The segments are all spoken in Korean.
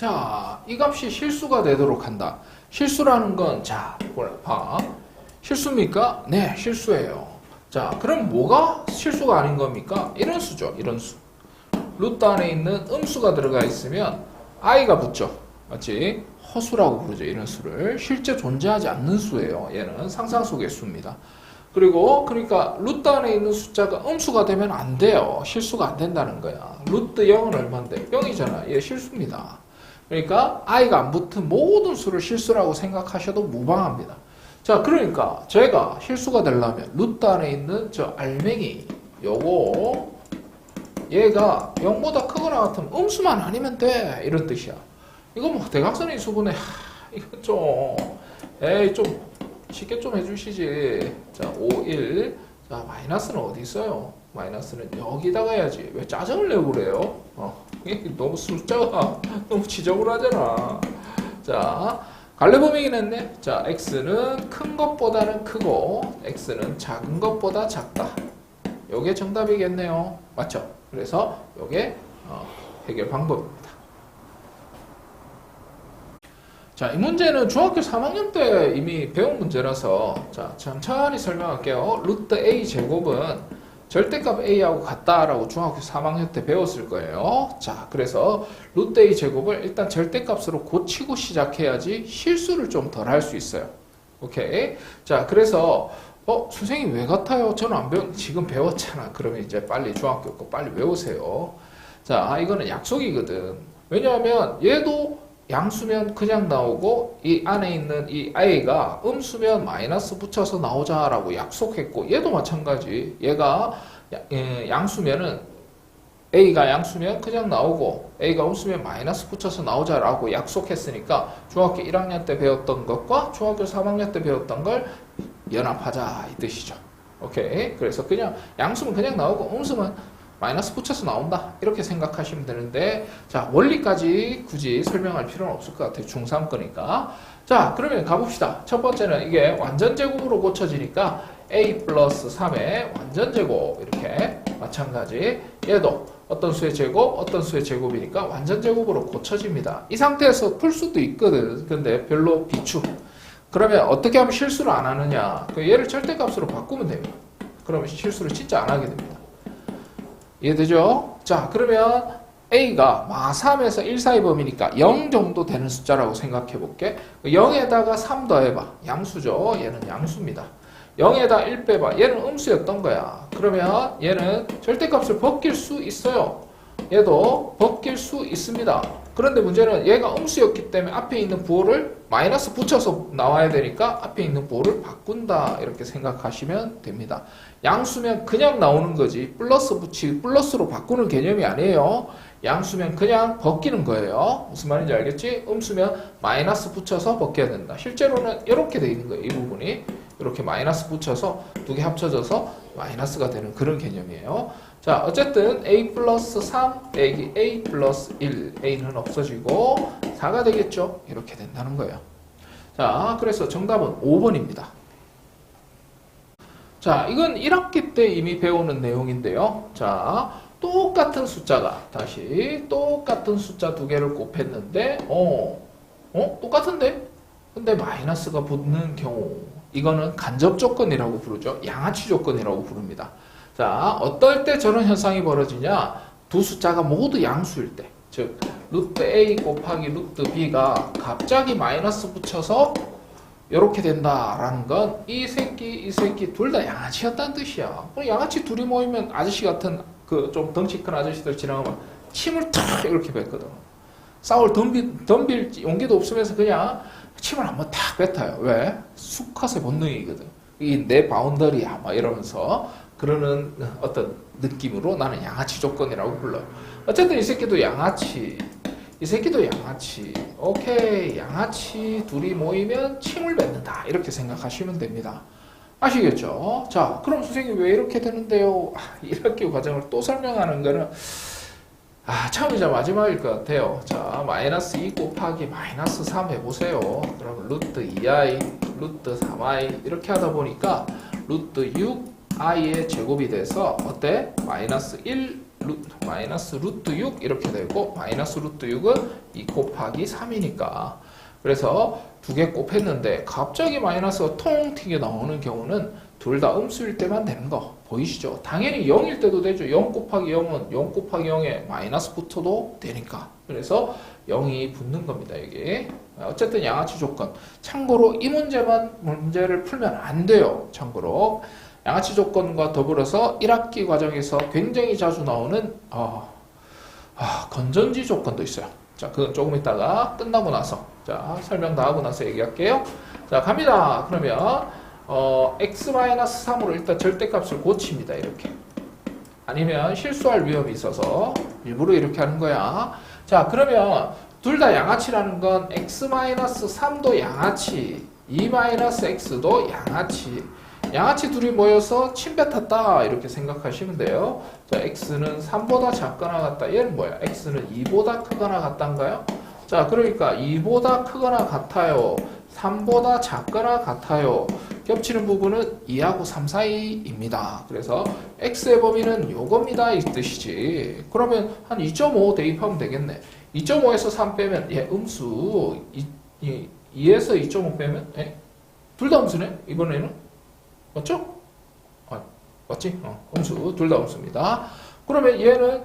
자, 이 값이 실수가 되도록 한다. 실수라는 건, 자, 봐. 실수입니까? 네, 실수예요. 자, 그럼 뭐가 실수가 아닌 겁니까? 이런 수죠, 이런 수. 루트 안에 있는 음수가 들어가 있으면 i가 붙죠. 맞지? 허수라고 부르죠, 이런 수를. 실제 존재하지 않는 수예요. 얘는 상상 속의 수입니다. 그리고 그러니까 루트 안에 있는 숫자가 음수가 되면 안 돼요. 실수가 안 된다는 거야. 루트 0은 얼마인데? 0이잖아. 얘 실수입니다. 그러니까 i가 안 붙은 모든 수를 실수라고 생각하셔도 무방합니다. 자, 그러니까 제가 실수가 되려면 루트 안에 있는 저 알맹이 요거 얘가 0보다 크거나 같으면 음수만 아니면 돼, 이런 뜻이야. 이거 뭐 대각선의 수분에 이거 좀 에이 좀 쉽게 좀 해주시지. 자, 5, 1. 자, 마이너스는 어디 있어요? 마이너스는 여기다가 해야지. 왜 짜증을 내고 그래요? 이게 너무 숫자가 너무 지저분하잖아. 자, 갈래범위긴 했네. 자, x는 큰 것보다는 크고 x는 작은 것보다 작다. 요게 정답이겠네요. 맞죠? 그래서 요게 해결 방법입니다. 자, 이 문제는 중학교 3학년 때 이미 배운 문제라서 자, 천천히 설명할게요. 루트 a 제곱은 절대값 a하고 같다라고 중학교 3학년 때 배웠을 거예요. 자, 그래서 루트 a 제곱을 일단 절대값으로 고치고 시작해야지 실수를 좀 덜 할 수 있어요. 오케이. 자, 그래서 선생님 왜 같아요? 저는 안 지금 배웠잖아. 그러면 이제 빨리 중학교 거 빨리 외우세요. 자, 이거는 약속이거든. 왜냐하면 얘도 양수면 그냥 나오고 이 안에 있는 이 i가 음수면 마이너스 붙여서 나오자라고 약속했고 얘도 마찬가지. 얘가 양수면은 a가 양수면 그냥 나오고 a가 음수면 마이너스 붙여서 나오자라고 약속했으니까 중학교 1학년 때 배웠던 것과 중학교 3학년 때 배웠던 걸 연합하자 이 뜻이죠. 오케이. 그래서 그냥 양수면 그냥 나오고 음수면 마이너스 붙여서 나온다 이렇게 생각하시면 되는데 자, 원리까지 굳이 설명할 필요는 없을 것 같아요. 중3 거니까. 자, 그러면 가봅시다. 첫 번째는 이게 완전제곱으로 고쳐지니까 a 플러스 3의 완전제곱 이렇게 마찬가지. 얘도 어떤 수의 제곱 어떤 수의 제곱이니까 완전제곱으로 고쳐집니다. 이 상태에서 풀 수도 있거든. 근데 별로 비추. 그러면 어떻게 하면 실수를 안 하느냐. 얘를 절대값으로 바꾸면 됩니다. 그러면 실수를 진짜 안 하게 됩니다. 이해되죠? 자, 그러면 a가 마3에서 1 사이 범위니까 0 정도 되는 숫자라고 생각해 볼게. 0에다가 3 더해봐. 양수죠. 얘는 양수입니다. 0에다 1 빼봐. 얘는 음수였던 거야. 그러면 얘는 절대값을 벗길 수 있어요. 얘도 벗길 수 있습니다. 그런데 문제는 얘가 음수였기 때문에 앞에 있는 부호를 마이너스 붙여서 나와야 되니까 앞에 있는 부호를 바꾼다 이렇게 생각하시면 됩니다. 양수면 그냥 나오는 거지 플러스로 바꾸는 개념이 아니에요. 양수면 그냥 벗기는 거예요. 무슨 말인지 알겠지? 음수면 마이너스 붙여서 벗겨야 된다. 실제로는 이렇게 돼 있는 거예요. 이 부분이 이렇게 마이너스 붙여서 두 개 합쳐져서 마이너스가 되는 그런 개념이에요. 자, 어쨌든 a 플러스 3 빼기 a 플러스 1 a는 없어지고 4가 되겠죠. 이렇게 된다는 거예요. 자, 그래서 정답은 5번입니다. 자, 이건 1학기 때 이미 배우는 내용인데요. 자, 똑같은 숫자가 다시 똑같은 숫자 두 개를 곱했는데 똑같은데? 근데 마이너스가 붙는 경우 이거는 간접 조건이라고 부르죠. 양아치 조건이라고 부릅니다. 자, 어떨 때 저런 현상이 벌어지냐? 두 숫자가 모두 양수일 때. 즉, 루트 a 곱하기 루트 b가 갑자기 마이너스 붙여서 이렇게 된다라는 건 이 새끼 둘 다 양아치였다는 뜻이야. 양아치 둘이 모이면 아저씨 같은 그 좀 덩치 큰 아저씨들 지나가면 침을 탁 이렇게 뱉거든. 싸울 덤빌 용기도 없으면서 그냥 침을 한번 탁 뱉어요. 왜? 수컷의 본능이거든. 이 내 바운더리야 막 이러면서 그러는 어떤 느낌으로 나는 양아치 조건이라고 불러요. 어쨌든 이 새끼도 양아치. 이 새끼도 양아치. 오케이. 양아치 둘이 모이면 침을 뱉는다. 이렇게 생각하시면 됩니다. 아시겠죠? 자, 그럼 선생님 왜 이렇게 되는데요? 1학기 과정을 또 설명하는 거는 처음이자 마지막일 것 같아요. 자, 마이너스 2 곱하기 마이너스 3 해보세요. 그러면 루트 2i, 루트 3i 이렇게 하다 보니까 루트 6i의 제곱이 돼서 어때? 마이너스 1 마이너스 루트 6 이렇게 되고 마이너스 루트 6은 2 곱하기 3이니까 그래서 두 개 곱했는데 갑자기 마이너스가 통 튀게 나오는 경우는 둘 다 음수일 때만 되는 거 보이시죠? 당연히 0일 때도 되죠. 0 곱하기 0은 0 곱하기 0에 마이너스 붙어도 되니까 그래서 0이 붙는 겁니다. 여기 어쨌든 양아치 조건 참고로 이 문제를 풀면 안 돼요. 참고로 양아치 조건과 더불어서 1학기 과정에서 굉장히 자주 나오는 건전지 조건도 있어요. 자, 그건 조금 이따가 끝나고 나서 자 설명 다 하고 나서 얘기할게요. 자 갑니다. 그러면 x-3으로 일단 절대값을 고칩니다. 이렇게 아니면 실수할 위험이 있어서 일부러 이렇게 하는 거야. 자 그러면 둘 다 양아치라는 건 x-3도 양아치 2-x도 양아치 양아치 둘이 모여서 침뱉었다 이렇게 생각하시면 돼요. 자, x는 3보다 작거나 같다. 얘는 뭐야? x는 2보다 크거나 같단가요? 자, 그러니까 2보다 크거나 같아요. 3보다 작거나 같아요. 겹치는 부분은 2하고 3 사이입니다. 그래서 x의 범위는 요겁니다 이 뜻이지. 그러면 한 2.5 대입하면 되겠네. 2.5에서 3 빼면 얘 음수 2에서 2.5 빼면 둘 다 음수네 이번에는. 맞죠? 맞지? 음수 둘 다 음수입니다. 그러면 얘는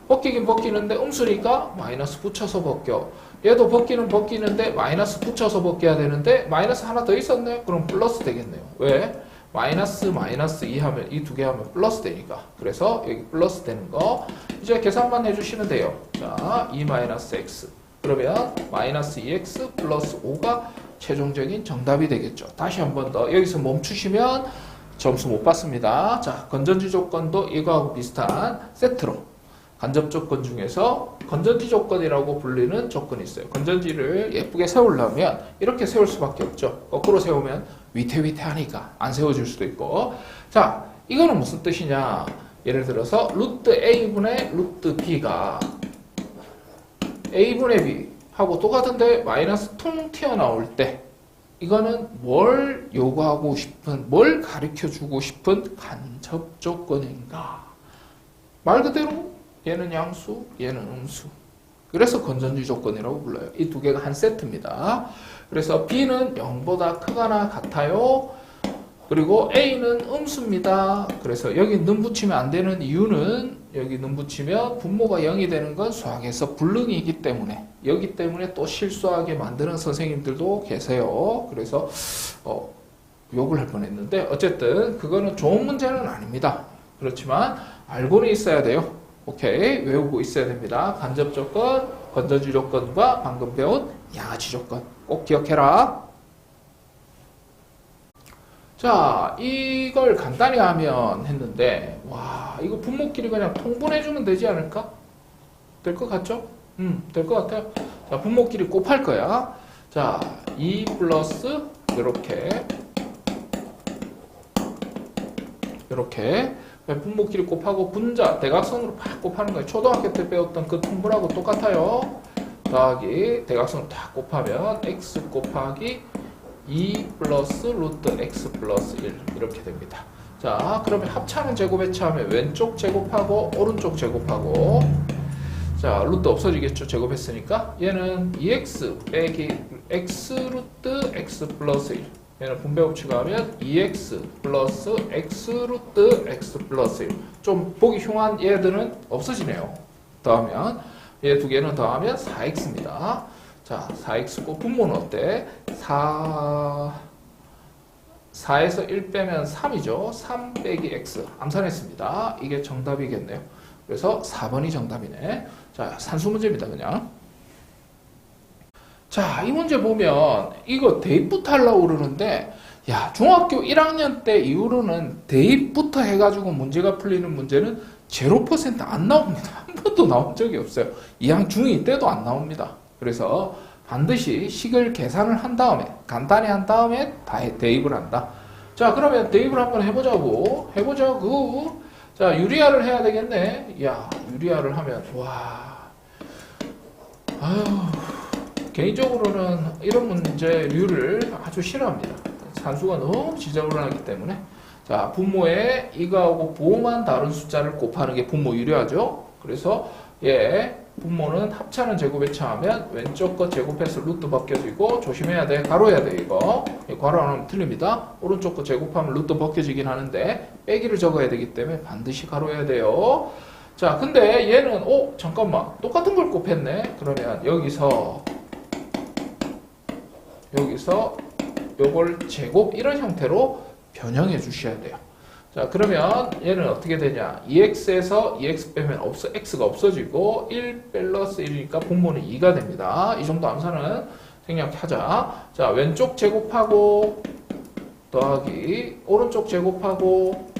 벗기긴 벗기는데 음수니까 마이너스 붙여서 벗겨. 얘도 벗기는 벗기는데 마이너스 붙여서 벗겨야 되는데 마이너스 하나 더 있었네? 그럼 플러스 되겠네요. 왜? 마이너스 2 하면 이 두 개 하면 플러스 되니까. 그래서 여기 플러스 되는 거 이제 계산만 해주시면 돼요. 자, 2-x 그러면 마이너스 2x 플러스 5가 최종적인 정답이 되겠죠. 다시 한 번 더 여기서 멈추시면 점수 못 받습니다. 자, 건전지 조건도 이거하고 비슷한 세트로 간접 조건 중에서 건전지 조건이라고 불리는 조건이 있어요. 건전지를 예쁘게 세우려면 이렇게 세울 수밖에 없죠. 거꾸로 세우면 위태위태하니까 안 세워질 수도 있고. 자, 이거는 무슨 뜻이냐? 예를 들어서 루트 a분의 루트 b가 a분의 b 하고 똑같은데 마이너스 통 튀어나올 때 이거는 뭘 요구하고 싶은, 뭘 가르쳐주고 싶은 간접 조건인가? 말 그대로 얘는 양수, 얘는 음수. 그래서 건전지 조건이라고 불러요. 이 두 개가 한 세트입니다. 그래서 B는 0보다 크거나 같아요. 그리고 A는 음수입니다. 그래서 여기 는 붙이면 안 되는 이유는 여기 는 붙이면 분모가 0이 되는 건 수학에서 불능이기 때문에 여기 때문에 또 실수하게 만드는 선생님들도 계세요. 그래서 욕을 할 뻔했는데 어쨌든 그거는 좋은 문제는 아닙니다. 그렇지만 알고는 있어야 돼요. 오케이, 외우고 있어야 됩니다. 간접 조건, 건전지 조건과 방금 배운 양아치 조건 꼭 기억해라. 자, 이걸 간단히 하면 했는데 와, 이거 분모끼리 그냥 통분해주면 되지 않을까? 될 것 같죠? 될 것 같아요. 자, 분모끼리 곱할 거야. 자, 2 플러스 이렇게 분모끼리 곱하고 분자, 대각선으로 팍 곱하는 거예요. 초등학교 때 배웠던 그 통분하고 똑같아요. 더하기 대각선으로 다 곱하면 x 곱하기 2 플러스 루트 x 플러스 1 이렇게 됩니다. 자, 그러면 합차는 제곱 해체하면 왼쪽 제곱하고 오른쪽 제곱하고 자, 루트 없어지겠죠. 제곱했으니까 얘는 2x 빼기 x 루트 x 플러스 1 얘는 분배 법칙하면 2x 플러스 x 루트 x 플러스 1 좀 보기 흉한 얘들은 없어지네요. 더하면 얘 두 개는 더하면 4x입니다. 자, 4x고 분모는 어때? 4에서 1 빼면 3이죠. 3 빼기 x 암산했습니다. 이게 정답이겠네요. 그래서 4번이 정답이네. 자, 산수 문제입니다. 그냥. 자, 이 문제 보면 이거 대입부터 하려고 그러는데 야, 중학교 1학년 때 이후로는 대입부터 해가지고 문제가 풀리는 문제는 0% 안 나옵니다. 한 번도 나온 적이 없어요. 2학 중2 때도 안 나옵니다. 그래서 반드시 식을 계산을 한 다음에 간단히 한 다음에 대입을 한다. 자, 그러면 대입을 한번 해보자고. 자, 유리화를 해야 되겠네. 야, 유리화를 하면 와, 아유, 개인적으로는 이런 문제류를 아주 싫어합니다. 산수가 너무 지저분하기 때문에. 자, 분모에 이거하고 부호만 다른 숫자를 곱하는 게 분모 유리하죠? 그래서 얘 분모는 합차는 제곱에 처하면 왼쪽 거 제곱해서 루트 벗겨지고 조심해야 돼. 가로해야 돼 이거. 가로 안 하면 틀립니다. 오른쪽 거 제곱하면 루트 벗겨지긴 하는데 빼기를 적어야 되기 때문에 반드시 가로해야 돼요. 자, 근데 얘는 잠깐만 똑같은 걸 곱했네. 그러면 여기서 요걸 제곱 이런 형태로 변형해 주셔야 돼요. 자, 그러면 얘는 어떻게 되냐? 2x에서 2x 빼면 x가 없어지고 1 플러스 1이니까 분모는 2가 됩니다. 이 정도 암산은 생략하자. 자, 왼쪽 제곱하고 더하기 오른쪽 제곱하고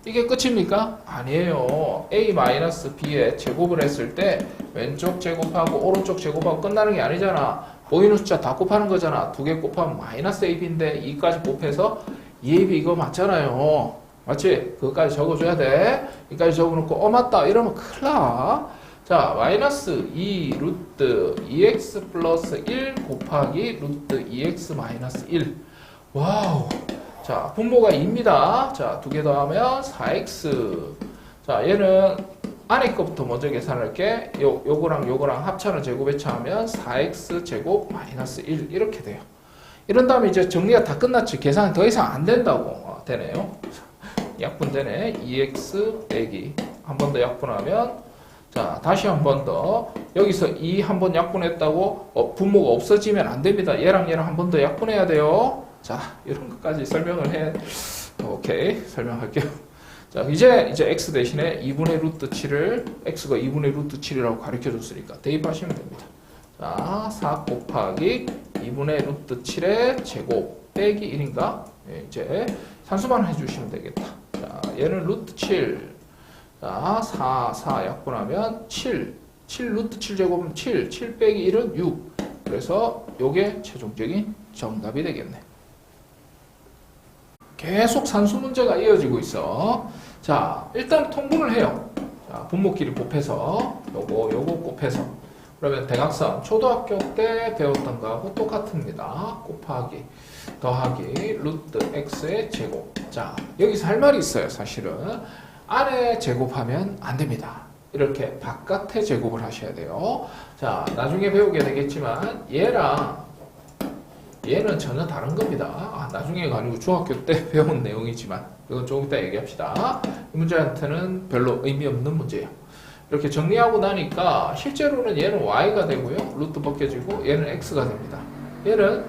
이게 끝입니까? 아니에요. a-b에 제곱을 했을 때 왼쪽 제곱하고 오른쪽 제곱하고 끝나는 게 아니잖아. 보이는 숫자 다 곱하는 거잖아. 두 개 곱하면 마이너스 ab인데 2까지 곱해서 2ab 이거 맞잖아요. 맞지? 그거까지 적어줘야 돼. 여기까지 적어놓고 맞다 이러면 큰일 나. 자, 마이너스 2 루트 2x 플러스 1 곱하기 루트 2x 마이너스 1. 와우. 자, 분모가 2입니다. 자, 두 개 더하면 4x. 자, 얘는 안에 거부터 먼저 계산할게. 요거랑 합차는 제곱에 처하면 4x 제곱 마이너스 1 이렇게 돼요. 이런 다음에 이제 정리가 다 끝났지. 계산이 더 이상 안 된다고. 되네요. 약분되네. 2x 빼기 한 번 더 약분하면 자, 다시 한 번 더 여기서 2 한 번 약분했다고 분모가 없어지면 안 됩니다. 얘랑 한 번 더 약분해야 돼요. 자, 이런 것까지 설명을 해. 오케이, 설명할게요. 자, 이제 x 대신에 2분의 루트 7을 x가 2분의 루트 7이라고 가르쳐 줬으니까 대입하시면 됩니다. 자, 4 곱하기 2분의 루트 7의 제곱 빼기 1인가? 네, 이제 산수만 해주시면 되겠다. 자, 얘는 루트 7. 자, 4 약분하면 7 루트 7 제곱은 7 빼기 1은 6. 그래서 요게 최종적인 정답이 되겠네. 계속 산수 문제가 이어지고 있어. 자, 일단 통분을 해요. 자, 분모끼리 곱해서 요거 곱해서 그러면 대각선 초등학교 때 배웠던 거하고 똑같습니다. 곱하기 더하기 루트 x의 제곱. 자, 여기서 할 말이 있어요. 사실은 안에 제곱하면 안 됩니다. 이렇게 바깥에 제곱을 하셔야 돼요. 자, 나중에 배우게 되겠지만 얘는 전혀 다른 겁니다. 나중에가 아니고 중학교 때 배운 내용이지만 이건 조금 이따 얘기합시다. 이 문제한테는 별로 의미 없는 문제예요. 이렇게 정리하고 나니까 실제로는 얘는 y가 되고요. 루트 벗겨지고 얘는 x가 됩니다. 얘는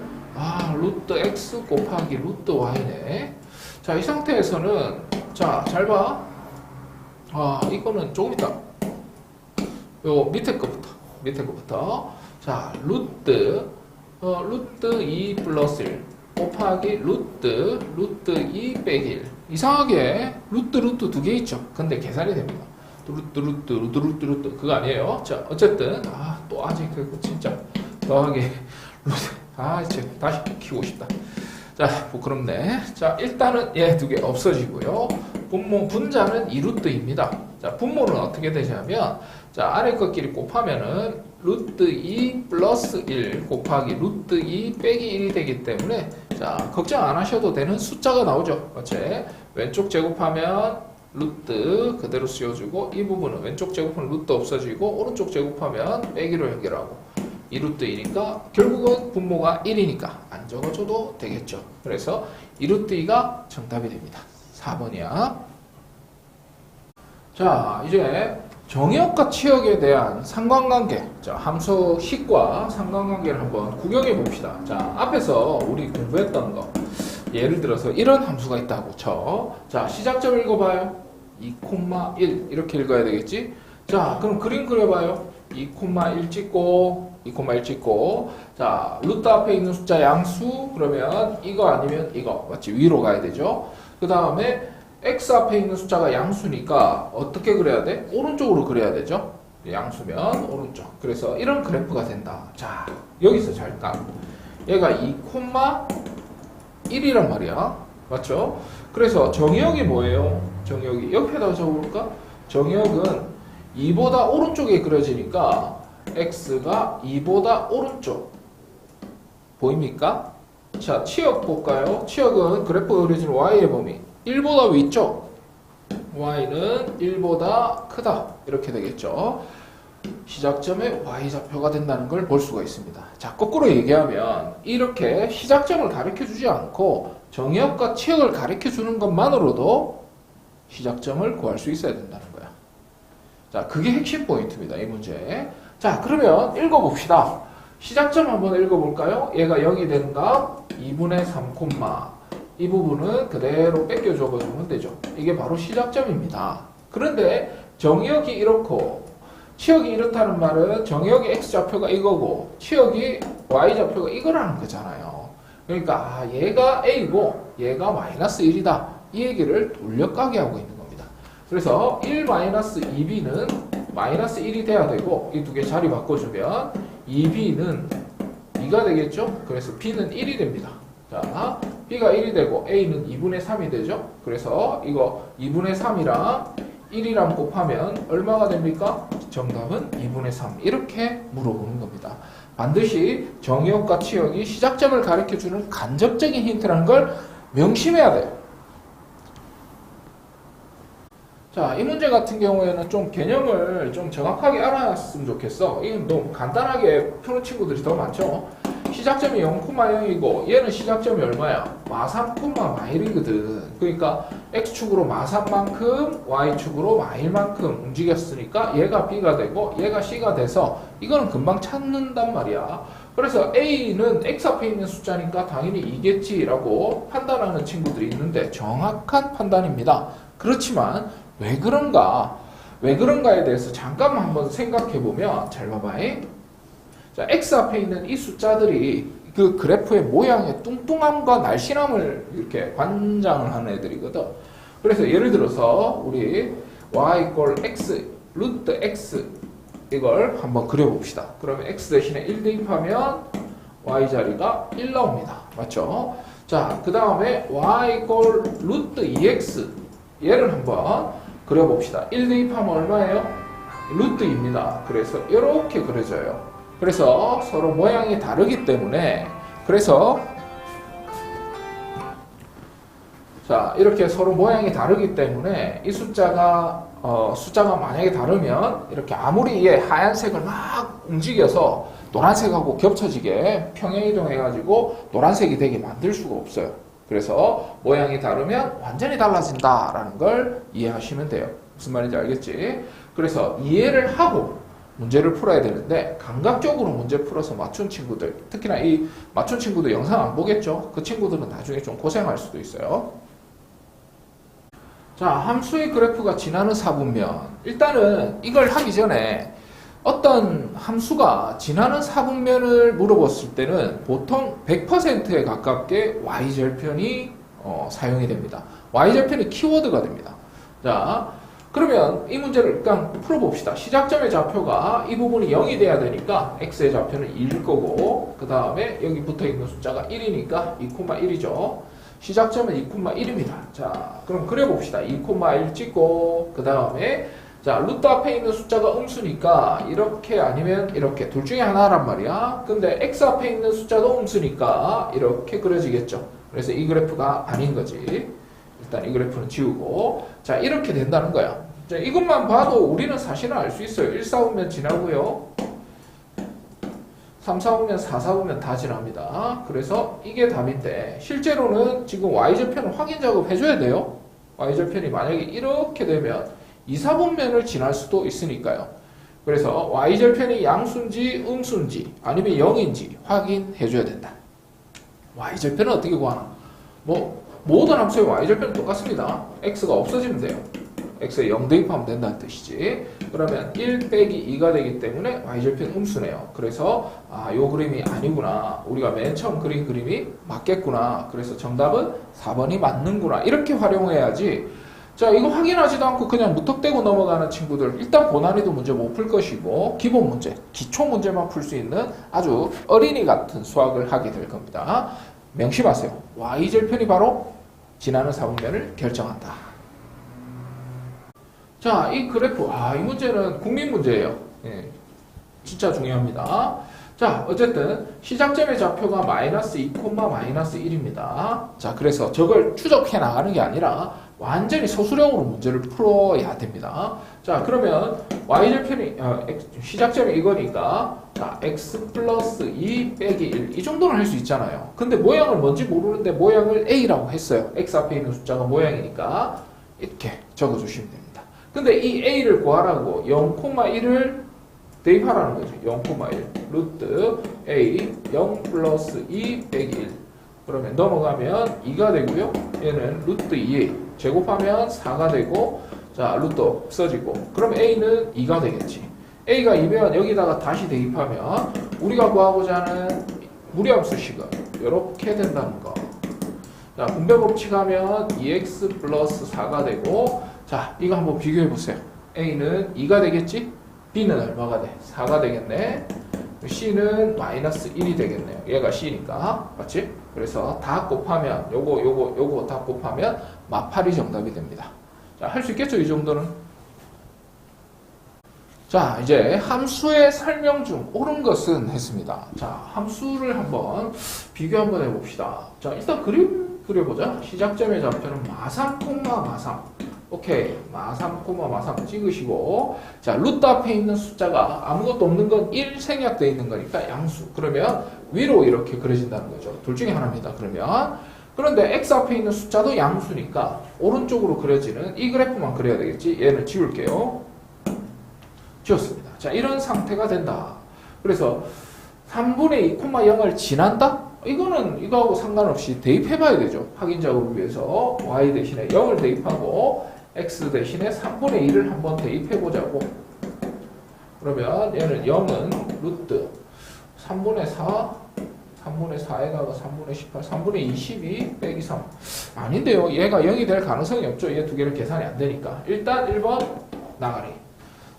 루트 x 곱하기 루트 y네. 자, 이 상태에서는 자, 잘 봐. 이거는 조금 이따 요 밑에 거부터 자, 루트 2 플러스 1 곱하기 루트 2 빼기 1. 이상하게 루트 두 개 있죠. 근데 계산이 됩니다. 루트 그거 아니에요. 자, 어쨌든 또 아직 그 진짜 더하기 루트 이제 다시 키우고 싶다. 자, 부끄럽네. 자, 일단은 얘 두 개 없어지고요. 분자는 2루트입니다. 자, 분모는 어떻게 되냐면 자, 아래 것끼리 곱하면은 루트 2 플러스 1 곱하기 루트 2 빼기 1이 되기 때문에 자, 걱정 안 하셔도 되는 숫자가 나오죠. 그렇지? 왼쪽 제곱하면 루트 그대로 씌워주고 이 부분은 왼쪽 제곱하면 루트 없어지고 오른쪽 제곱하면 빼기로 연결하고 2루트 1이니까 결국은 분모가 1이니까 안 적어줘도 되겠죠. 그래서 2루트 2가 정답이 됩니다. 4번이야. 자, 이제 정역과 치역에 대한 상관관계, 자, 함수 식과 상관관계를 한번 구경해 봅시다. 자, 앞에서 우리 공부했던 거 예를 들어서 이런 함수가 있다고 쳐. 자, 시작점 읽어봐요. 2,1 이렇게 읽어야 되겠지? 자, 그럼 그림 그려봐요. 2,1 찍고 자, 루트 앞에 있는 숫자 양수 그러면 이거 아니면 이거 맞지? 위로 가야 되죠. 그 다음에 x 앞에 있는 숫자가 양수니까 어떻게 그려야 돼? 오른쪽으로 그려야 되죠. 양수면 오른쪽. 그래서 이런 그래프가 된다. 자, 여기서 잠깐 얘가 2,1이란 말이야. 맞죠? 그래서 정역이 뭐예요? 정역이 옆에다 적어볼까? 정역은 2보다 오른쪽에 그려지니까 x가 2보다 오른쪽. 보입니까? 자, 치역 볼까요? 치역은 그래프 그려진 y의 범위. 1보다 위쪽, y는 1보다 크다. 이렇게 되겠죠. 시작점의 y좌표가 된다는 걸 볼 수가 있습니다. 자, 거꾸로 얘기하면 이렇게 시작점을 가르쳐 주지 않고 정의역과 치역을 가르쳐 주는 것만으로도 시작점을 구할 수 있어야 된다는 거야. 자, 그게 핵심 포인트입니다. 이 문제. 자, 그러면 읽어봅시다. 시작점 한번 읽어볼까요? 얘가 0이 되는 값 2분의 3, 이 부분은 그대로 뺏겨 적어주면 되죠. 이게 바로 시작점입니다. 그런데 정의역이 이렇고 치역이 이렇다는 말은 정의역의 x좌표가 이거고 치역이 y좌표가 이거라는 거잖아요. 그러니까 얘가 a고 얘가 마이너스 1이다. 이 얘기를 돌려가게 하고 있는 겁니다. 그래서 1-2b는 마이너스 1이 돼야 되고 이 두 개 자리 바꿔주면 2b는 2가 되겠죠? 그래서 b는 1이 됩니다. 자, b가 1이 되고 a는 2분의 3이 되죠? 그래서 이거 2분의 3이랑 1이랑 곱하면 얼마가 됩니까? 정답은 2분의 3 이렇게 물어보는 겁니다. 반드시 정의역과 치역이 시작점을 가르쳐주는 간접적인 힌트라는 걸 명심해야 돼요. 자, 이 문제 같은 경우에는 좀 개념을 좀 정확하게 알았으면 좋겠어. 이건 너무 간단하게 푸는 친구들이 더 많죠. 시작점이 0,0이고 얘는 시작점이 얼마야? 마3,1이거든. 그러니까 x축으로 마3만큼 y축으로 마1만큼 움직였으니까 얘가 b가 되고 얘가 c가 돼서 이거는 금방 찾는단 말이야. 그래서 a는 x 앞에 있는 숫자니까 당연히 2겠지라고 판단하는 친구들이 있는데 정확한 판단입니다. 그렇지만 왜 그런가에 대해서 잠깐만 한번 생각해보면 잘 봐봐. 자, x 앞에 있는 이 숫자들이 그 그래프의 모양의 뚱뚱함과 날씬함을 이렇게 관장을 하는 애들이거든. 그래서 예를 들어서 우리 y = x, 루트 x 이걸 한번 그려봅시다. 그러면 x 대신에 1 대입하면 y 자리가 1 나옵니다. 맞죠? 자, 그 다음에 y = 루트 2x 얘를 한번 그려봅시다. 1 대입하면 얼마예요? 루트입니다. 그래서 이렇게 그려져요. 그래서 서로 모양이 다르기 때문에 자, 이렇게 서로 모양이 다르기 때문에 이 숫자가 만약에 다르면 이렇게 아무리 얘 하얀색을 막 움직여서 노란색하고 겹쳐지게 평행이동해가지고 노란색이 되게 만들 수가 없어요. 그래서 모양이 다르면 완전히 달라진다라는 걸 이해하시면 돼요. 무슨 말인지 알겠지? 그래서 이해를 하고 문제를 풀어야 되는데 감각적으로 문제 풀어서 맞춘 친구들, 특히나 이 맞춘 친구들 영상 안 보겠죠? 그 친구들은 나중에 좀 고생할 수도 있어요. 자, 함수의 그래프가 지나는 사분면. 일단은 이걸 하기 전에 어떤 함수가 지나는 사분면을 물어봤을 때는 보통 100%에 가깝게 y절편이 사용이 됩니다. y절편이 키워드가 됩니다. 자, 그러면 이 문제를 일단 풀어봅시다. 시작점의 좌표가 이 부분이 0이 돼야 되니까 x의 좌표는 2일 거고 그 다음에 여기 붙어있는 숫자가 1이니까 2,1이죠. 시작점은 2,1입니다. 자, 그럼 그려봅시다. 2,1 찍고 그 다음에 자, 루트 앞에 있는 숫자가 음수니까 이렇게 아니면 이렇게 둘 중에 하나란 말이야. 근데 x 앞에 있는 숫자도 음수니까 이렇게 그려지겠죠. 그래서 이 그래프가 아닌 거지. 일단 이 그래프는 지우고 자, 이렇게 된다는 거야. 자, 이것만 봐도 우리는 사실은 알 수 있어요. 1, 4분면 지나고요. 3, 4분면, 4, 4분면 다 지납니다. 그래서 이게 답인데 실제로는 지금 y절편을 확인 작업 해줘야 돼요. y절편이 만약에 이렇게 되면 2, 4분면을 지날 수도 있으니까요. 그래서 y절편이 양수인지 음수인지 아니면 0인지 확인해줘야 된다. y절편은 어떻게 구하나? 모든 함수의 y절편은 똑같습니다. x가 없어지면 돼요. x에 0 대입하면 된다는 뜻이지. 그러면 1 빼기 2가 되기 때문에 y절편 음수네요. 그래서 요 그림이 아니구나. 우리가 맨 처음 그린 그림이 맞겠구나. 그래서 정답은 4번이 맞는구나. 이렇게 활용해야지. 자, 이거 확인하지도 않고 그냥 무턱대고 넘어가는 친구들 일단 고난이도 문제 못 풀 것이고 기본 문제, 기초 문제만 풀 수 있는 아주 어린이 같은 수학을 하게 될 겁니다. 명심하세요. y절편이 바로 지나는 사분면을 결정한다. 자, 이 그래프, 이 문제는 국민 문제예요. 예, 진짜 중요합니다. 자, 어쨌든 시작점의 좌표가 마이너스 2, 마이너스 1입니다. 자, 그래서 저걸 추적해 나가는 게 아니라 완전히 서술형으로 문제를 풀어야 됩니다. 자, 그러면 y절편이 시작점이 이거니까 자, x 플러스 2 빼기 1 이 정도는 할 수 있잖아요. 근데 모양을 뭔지 모르는데 모양을 a라고 했어요. x 앞에 있는 숫자가 모양이니까 이렇게 적어주시면 됩니다. 근데 이 a를 구하라고 0,1을 대입하라는 거죠. 0,1 루트 a 0 플러스 2 빼기 1 그러면 넘어가면 2가 되고요. 얘는 루트 2 제곱하면 4가 되고 자 루트 없어지고 그럼 a는 2가 되겠지. a가 2면 여기다가 다시 대입하면 우리가 구하고자 하는 무리함수식은 이렇게 된다는 거. 자 분배 법칙하면 2x 플러스 4가 되고 자 이거 한번 비교해 보세요. a는 2가 되겠지? b는 얼마가 돼? 4가 되겠네. c는 마이너스 1이 되겠네요. 얘가 c니까 맞지? 그래서 다 곱하면 요거 다 곱하면 마팔이 정답이 됩니다. 자, 할 수 있겠죠? 이 정도는. 자, 이제 함수의 설명 중 옳은 것은 했습니다. 자, 함수를 한번 비교 한번 해봅시다. 자, 일단 그림 그려보자. 시작점의 좌표는 마3, 마3. 오케이. 마3, 마3 찍으시고 자, 루트 앞에 있는 숫자가 아무것도 없는 건 1 생략되어 있는 거니까 양수. 그러면 위로 이렇게 그려진다는 거죠. 둘 중에 하나입니다. 그러면 그런데 x 앞에 있는 숫자도 양수니까 오른쪽으로 그려지는 이 그래프만 그려야 되겠지. 얘는 지울게요. 지웠습니다. 자, 이런 상태가 된다. 그래서 3분의 2, 0을 지난다? 이거는 이거하고 상관없이 대입해봐야 되죠. 확인 작업을 위해서 y 대신에 0을 대입하고 x 대신에 3분의 2를 한번 대입해보자고. 그러면 얘는 0은 루트 3분의 4, 3분의 4에다가 3분의 18, 3분의 22 빼기 3. 아닌데요. 얘가 0이 될 가능성이 없죠. 얘 두 개를 계산이 안 되니까. 일단 1번 나가리.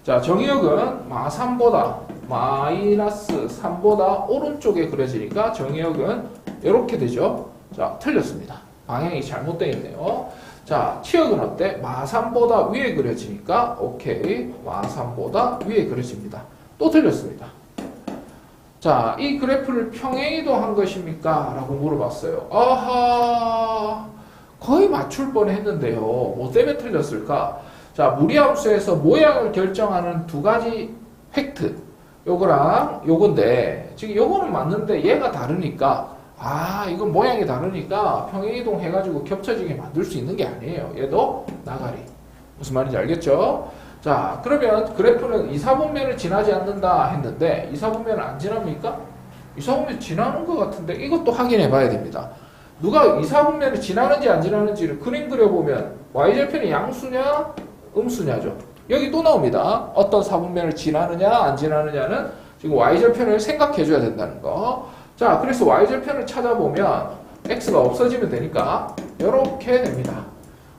자, 정의역은 마3보다 마이너스 3보다 오른쪽에 그려지니까 정의역은 이렇게 되죠. 자, 틀렸습니다. 방향이 잘못되어 있네요. 자, 치역은 어때? 마3보다 위에 그려지니까 오케이. 마3보다 위에 그려집니다. 또 틀렸습니다. 자, 이 그래프를 평행이동한 것입니까? 라고 물어봤어요. 아하, 거의 맞출 뻔했는데요. 뭐 때문에 틀렸을까? 자, 무리함수에서 모양을 결정하는 두 가지 팩트. 요거랑 요건데, 지금 요거는 맞는데 얘가 다르니까, 이건 모양이 다르니까 평행이동 해가지고 겹쳐지게 만들 수 있는 게 아니에요. 얘도 나가리. 무슨 말인지 알겠죠? 자, 그러면 그래프는 2, 4분면을 지나지 않는다 했는데 2, 4분면을 안 지납니까? 2, 4분면 지나는 것 같은데 이것도 확인해 봐야 됩니다. 누가 2, 4분면을 지나는지 안 지나는지를 그림 그려보면 y절편이 양수냐 음수냐죠. 여기 또 나옵니다. 어떤 4분면을 지나느냐 안 지나느냐는 지금 y절편을 생각해 줘야 된다는 거. 자, 그래서 y절편을 찾아보면 x가 없어지면 되니까 이렇게 됩니다.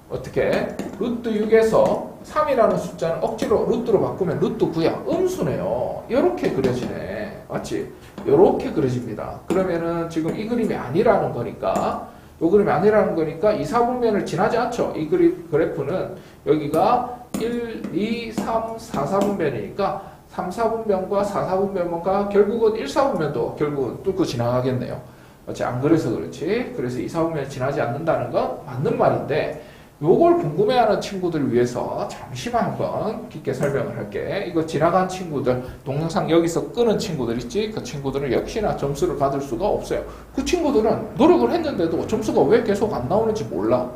어떻게? 루트 6에서 3이라는 숫자는 억지로 루트로 바꾸면 루트 9야. 음수네요. 이렇게 그려지네. 맞지? 이렇게 그려집니다. 그러면은 지금 이 그림이 아니라는 거니까, 이 그림이 아니라는 거니까 2, 4분면을 지나지 않죠. 이 그래프는 여기가 1, 2, 3, 4, 4분면이니까 3, 4분면과 4, 4분면과 결국은 1, 4분면도 결국은 뚫고 지나가겠네요. 맞지? 안 그래서 그렇지. 그래서 2, 4분면을 지나지 않는다는 건 맞는 말인데, 요걸 궁금해하는 친구들을 위해서 잠시만 한번 깊게 설명을 할게. 이거 지나간 친구들, 동영상 여기서 끄는 친구들 있지? 그 친구들은 역시나 점수를 받을 수가 없어요. 그 친구들은 노력을 했는데도 점수가 왜 계속 안 나오는지 몰라.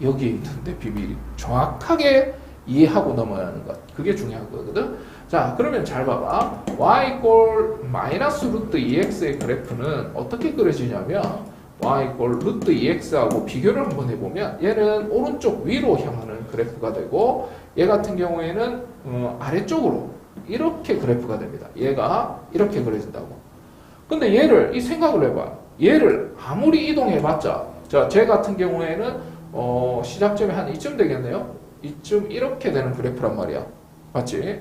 여기 있는데 비밀이 정확하게 이해하고 넘어가는 것. 그게 중요한 거거든. 자, 그러면 잘 봐봐. y 꼴 마이너스 루트 2x의 그래프는 어떻게 그려지냐면 y 꼴 루트 2x하고 비교를 한번 해보면 얘는 오른쪽 위로 향하는 그래프가 되고 얘 같은 경우에는 아래쪽으로 이렇게 그래프가 됩니다. 얘가 이렇게 그려진다고. 근데 얘를 이 생각을 해봐. 얘를 아무리 이동해봤자 자, 쟤 같은 경우에는 시작점이 한 이쯤 되겠네요. 이쯤 이렇게 되는 그래프란 말이야. 맞지?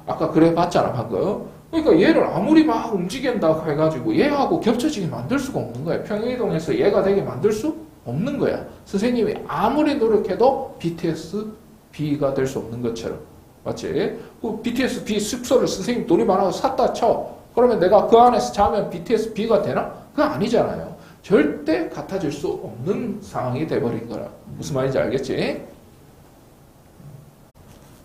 아까 그래 봤잖아 방금. 그러니까 얘를 아무리 막 움직인다고 해가지고 얘하고 겹쳐지게 만들 수가 없는 거야. 평행이동해서 얘가 되게 만들 수 없는 거야. 선생님이 아무리 노력해도 BTS B가 될 수 없는 것처럼. 맞지? 그 BTS B 숙소를 선생님 돈이 많아서 샀다 쳐. 그러면 내가 그 안에서 자면 BTS B가 되나? 그건 아니잖아요. 절대 같아질 수 없는 상황이 돼버린 거라. 무슨 말인지 알겠지?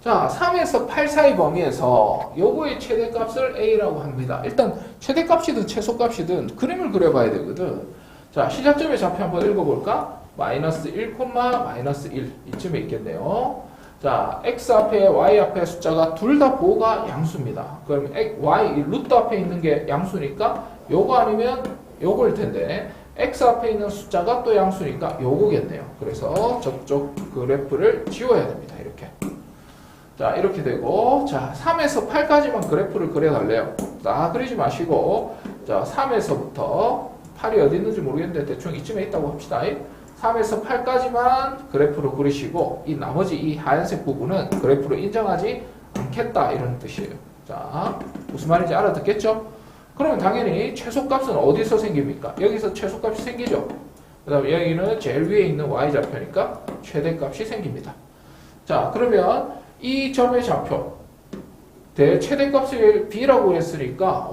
자, 3에서 8 사이 범위에서 요거의 최대값을 A라고 합니다. 일단 최대값이든 최소값이든 그림을 그려봐야 되거든. 자, 시작점의 좌표 한번 읽어볼까? 마이너스 1, 마이너스 1 이쯤에 있겠네요. 자, x 앞에 y 앞에 숫자가 둘 다 보가 양수입니다. 그럼 y 루트 앞에 있는 게 양수니까 요거 아니면 요거일 텐데 x 앞에 있는 숫자가 또 양수니까 요거겠네요. 그래서 저쪽 그래프를 지워야 됩니다. 이렇게. 자, 이렇게 되고 자, 3에서 8까지만 그래프를 그려달래요. 다 그리지 마시고 자, 3에서부터 8이 어디 있는지 모르겠는데 대충 이쯤에 있다고 합시다. 3에서 8까지만 그래프로 그리시고 이 나머지 이 하얀색 부분은 그래프로 인정하지 않겠다 이런 뜻이에요. 자, 무슨 말인지 알아듣겠죠? 그러면 당연히 최소값은 어디서 생깁니까? 여기서 최소값이 생기죠. 그 다음에 여기는 제일 위에 있는 y좌표니까 최대값이 생깁니다. 자, 그러면 이 점의 좌표 최대값을 b라고 했으니까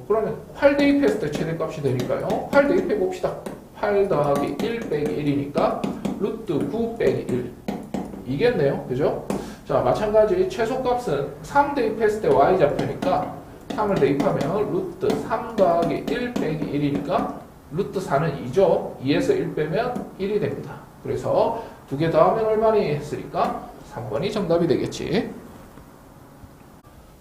그러면 8 대입했을 때 최대값이 되니까요. 8 대입해 봅시다. 8 더하기 1 빼기 1이니까 루트 9 빼기 1 이겠네요. 그죠? 자, 마찬가지 최소값은 3 대입했을 때 y좌표니까 3을 대입하면 루트 3 더하기 1 빼기 1이니까 루트 4는 2죠. 2에서 1 빼면 1이 됩니다. 그래서 두 개 더하면 얼마니 했으니까 3번이 정답이 되겠지.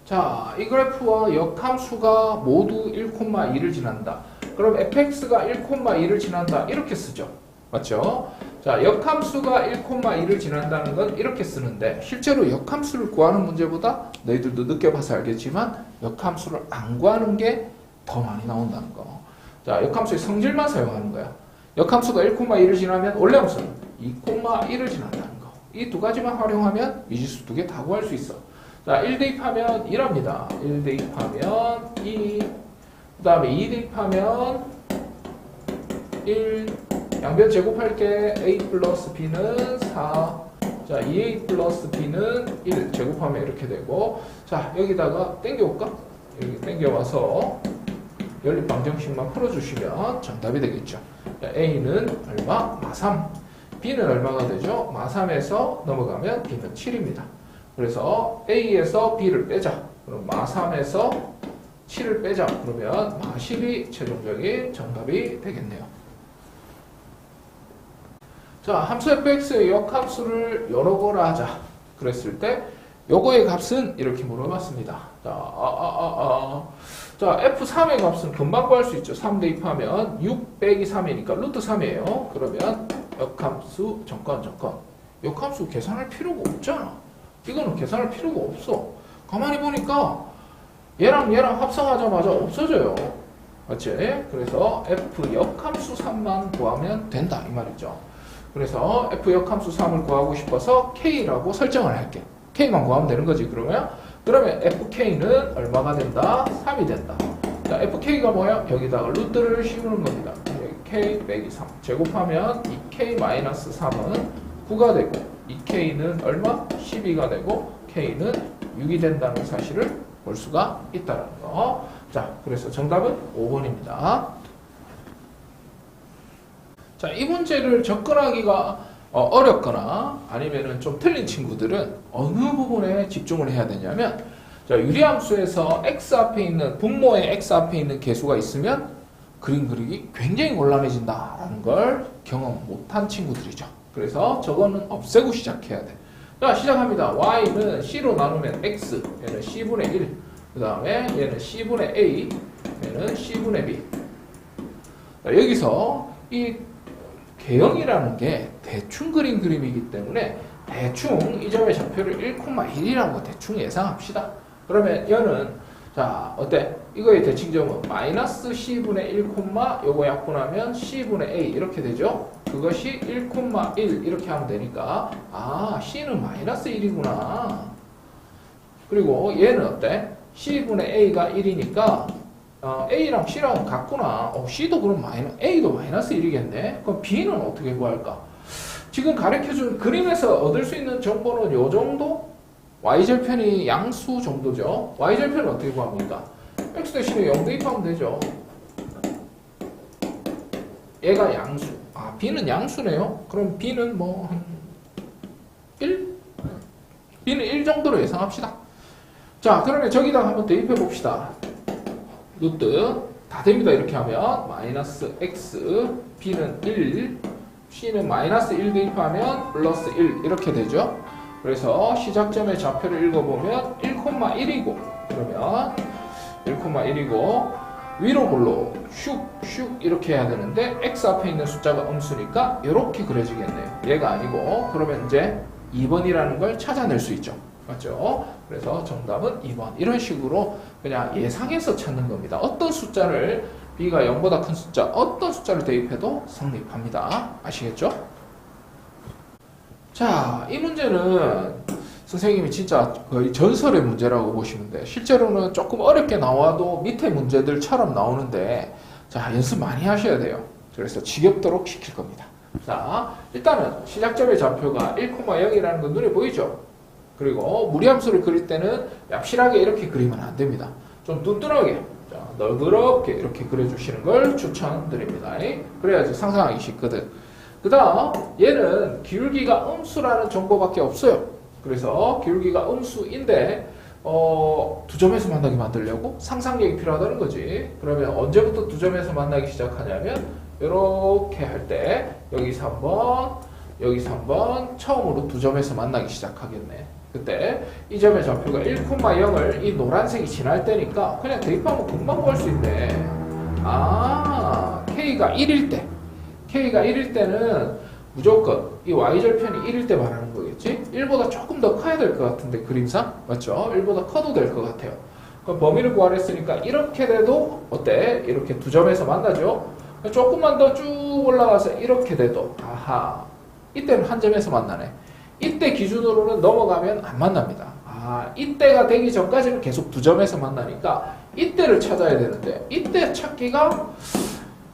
자, 이 그래프와 역함수가 모두 1,2를 지난다. 그럼 fx가 1,2를 지난다. 이렇게 쓰죠. 맞죠? 자, 역함수가 1,2를 지난다는 건 이렇게 쓰는데 실제로 역함수를 구하는 문제보다 너희들도 느껴봐서 알겠지만 역함수를 안 구하는 게 더 많이 나온다는 거. 자, 역함수의 성질만 사용하는 거야. 역함수가 1,2를 지나면 원래 함수는 2,1을 지난다는 거. 이 두 가지만 활용하면 미지수 두 개 다 구할 수 있어. 자, 1 대입하면 1합니다. 1 대입하면 2, 그 다음에 2 대입하면 1, 양변 제곱할 때 a 플러스 b는 4, 자, 2a 플러스 b는 1 제곱하면 이렇게 되고, 자, 여기다가 땡겨올까? 여기 땡겨와서 연립 방정식만 풀어주시면 정답이 되겠죠. 자, a는 얼마? 마3. b는 얼마가 되죠? 마3에서 넘어가면 b는 7입니다. 그래서 a에서 b를 빼자. 그럼 마3에서 7을 빼자. 그러면 마10이 최종적인 정답이 되겠네요. 자, 함수 fx의 역함수를 여러 거라 하자. 그랬을 때 요거의 값은 이렇게 물어봤습니다. 자, f3의 값은 금방 구할 수 있죠. 3 대입하면 6 빼기 3이니까 루트 3이에요. 그러면 역함수 정권. 역함수 계산할 필요가 없잖아. 이거는 계산할 필요가 없어. 가만히 보니까 얘랑 합성하자마자 없어져요. 맞지? 그래서 f 역함수 3만 구하면 된다 이 말이죠. 그래서 f 역함수 3을 구하고 싶어서 k라고 설정을 할게. k만 구하면 되는 거지. 그러면 fk는 얼마가 된다? 3이 된다. 자, fk가 뭐야? 여기다가 루트를 씌우는 겁니다. k 빼기 3 제곱하면 2k-3은 9가 되고 2k는 얼마? 12가 되고 k는 6이 된다는 사실을 볼 수가 있다는 거. 자, 그래서 정답은 5번입니다. 자, 이 문제를 접근하기가 어렵거나 아니면은 좀 틀린 친구들은 어느 부분에 집중을 해야 되냐면, 자, 유리함수에서 x 앞에 있는 분모의 x 앞에 있는 개수가 있으면 그림 그리기 굉장히 곤란해진다라는 걸 경험 못한 친구들이죠. 그래서 저거는 없애고 시작해야 돼. 자, 시작합니다. y는 c로 나누면 x, 얘는 c분의 1, 그 다음에 얘는 c분의 a, 얘는 c분의 b. 자, 여기서 이 개형이라는 게 대충 그린 그림이기 때문에 대충 이 점의 좌표를 1,1이라고 대충 예상합시다. 그러면 얘는 자, 어때? 이거의 대칭점은 마이너스 c분의 1, 요거 약분하면 c분의 a 이렇게 되죠? 그것이 1,1 이렇게 하면 되니까 c는 마이너스 1이구나. 그리고 얘는 어때? c분의 a가 1이니까 a랑 c랑 같구나. c도 그럼 a도 마이너스 1이겠네. 그럼 b는 어떻게 구할까? 지금 가르쳐준 그림에서 얻을 수 있는 정보는 요 정도? y절편이 양수 정도죠. y절편은 어떻게 구합니까? x 대신에 0 대입하면 되죠. 얘가 양수. 아, b는 양수네요. 그럼 b는 뭐 한 1? b는 1 정도로 예상합시다. 자, 그러면 저기다가 한번 대입해 봅시다. 루트 다 됩니다. 이렇게 하면 마이너스 x, b는 1, c는 마이너스 1 대입하면 플러스 1 이렇게 되죠. 그래서 시작점의 좌표를 읽어보면 1,1이고 그러면 1,1이고 위로 볼로 슉슉 이렇게 해야 되는데 x 앞에 있는 숫자가 음수니까 이렇게 그려지겠네요. 얘가 아니고 그러면 이제 2번이라는 걸 찾아낼 수 있죠. 맞죠? 그래서 정답은 2번. 이런 식으로 그냥 예상해서 찾는 겁니다. 어떤 숫자를 b가 0보다 큰 숫자, 어떤 숫자를 대입해도 성립합니다. 아시겠죠? 자, 이 문제는 선생님이 진짜 거의 전설의 문제라고 보시면 돼요. 실제로는 조금 어렵게 나와도 밑에 문제들처럼 나오는데 자, 연습 많이 하셔야 돼요. 그래서 지겹도록 시킬 겁니다. 자, 일단은 시작점의 좌표가 1,0이라는 건 눈에 보이죠? 그리고 무리함수를 그릴 때는 얍실하게 이렇게 그리면 안 됩니다. 좀 뚱뚱하게, 자, 널그럽게 이렇게 그려주시는 걸 추천드립니다. 그래야지 상상하기 쉽거든. 그 다음 얘는 기울기가 음수라는 정보밖에 없어요. 그래서 기울기가 음수인데 두 점에서 만나게 만들려고 상상력이 필요하다는 거지. 그러면 언제부터 두 점에서 만나기 시작하냐면 이렇게 할 때 여기서 한번 여기서 한번 처음으로 두 점에서 만나기 시작하겠네. 그때 이 점의 좌표가 1,0을 이 노란색이 지날 때니까 그냥 대입하면 금방 구할 수 있네. 아, K가 1일 때 K가 1일 때는 무조건 이 y절편이 1일 때 말하는 거겠지? 1보다 조금 더 커야 될 것 같은데 그림상? 맞죠? 1보다 커도 될 것 같아요. 그럼 범위를 구하랬으니까 이렇게 돼도 어때? 이렇게 두 점에서 만나죠? 조금만 더 쭉 올라가서 이렇게 돼도 아하, 이때는 한 점에서 만나네. 이때 기준으로는 넘어가면 안 만납니다. 아, 이때가 되기 전까지는 계속 두 점에서 만나니까 이때를 찾아야 되는데 이때 찾기가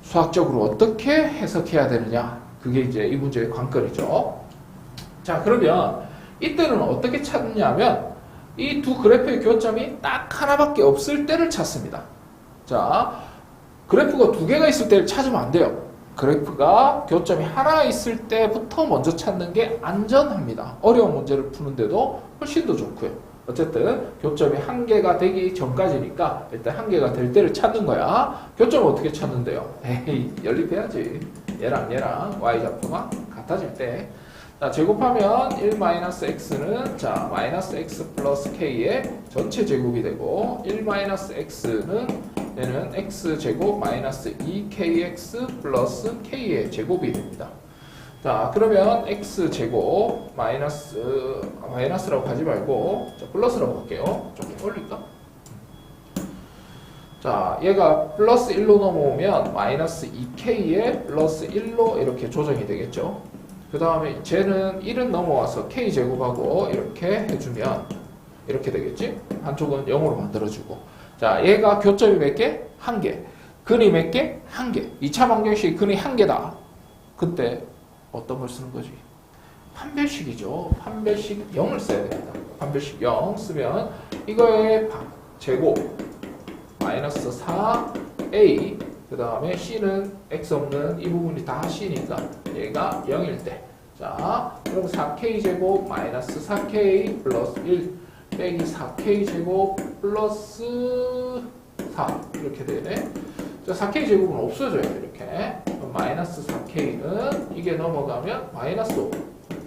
수학적으로 어떻게 해석해야 되느냐, 그게 이제 이 문제의 관건이죠. 자, 그러면 이때는 어떻게 찾느냐면 이 두 그래프의 교점이 딱 하나밖에 없을 때를 찾습니다. 자, 그래프가 두 개가 있을 때를 찾으면 안 돼요. 그래프가 교점이 하나 있을 때부터 먼저 찾는 게 안전합니다. 어려운 문제를 푸는데도 훨씬 더 좋고요. 어쨌든 교점이 한 개가 되기 전까지니까 일단 한 개가 될 때를 찾는 거야. 교점을 어떻게 찾는데요? 에이, 연립해야지. 얘랑 y좌표가 같아질 때. 자, 제곱하면 1-x는 자, 마이너스 x 플러스 k의 전체 제곱이 되고 1-x는 얘는 x제곱 마이너스 2kx 플러스 k의 제곱이 됩니다. 자, 그러면 x제곱 마이너스라고 하지 말고 자, 플러스라고 할게요. 조금 올릴까? 자, 얘가 플러스 1로 넘어오면 마이너스 2k에 플러스 1로 이렇게 조정이 되겠죠. 그 다음에 쟤는 1은 넘어와서 k제곱하고 이렇게 해주면 이렇게 되겠지? 한쪽은 0으로 만들어주고. 자, 얘가 교점이 몇 개? 한 개. 근이 몇 개? 한 개. 2차 방정식이 근이 한 개다. 그때 어떤 걸 쓰는 거지? 판별식이죠. 판별식 0을 써야 됩니다. 판별식 0 쓰면 이거의 제곱 마이너스 4a 그 다음에 c는 x 없는 이 부분이 다 c니까 얘가 0일 때. 자, 그럼 4k 제곱 마이너스 4k 플러스 1 빼기 4k 제곱 플러스 4 이렇게 되네. 자, 4k 제곱은 없어져요. 이렇게. 그럼 마이너스 4k는 이게 넘어가면 마이너스 5.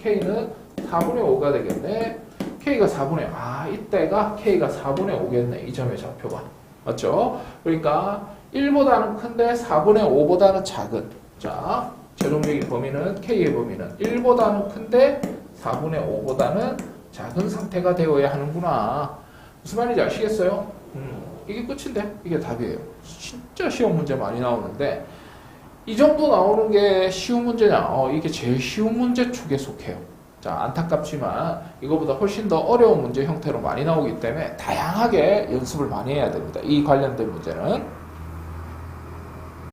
k는 4분의 5가 되겠네. k가 4분의 5. 아, 이때가 k가 4분의 5겠네. 이 점의 좌표가. 맞죠? 그러니까 1보다는 큰데 4분의 5보다는 작은. 자, 최종적인 범위는 k의 범위는 1보다는 큰데 4분의 5보다는 작은 상태가 되어야 하는구나. 무슨 말인지 아시겠어요? 이게 끝인데 이게 답이에요. 진짜 시험 문제 많이 나오는데 이 정도 나오는 게 쉬운 문제냐? 이게 제일 쉬운 문제 축에 속해요. 자, 안타깝지만 이거보다 훨씬 더 어려운 문제 형태로 많이 나오기 때문에 다양하게 연습을 많이 해야 됩니다. 이 관련된 문제는.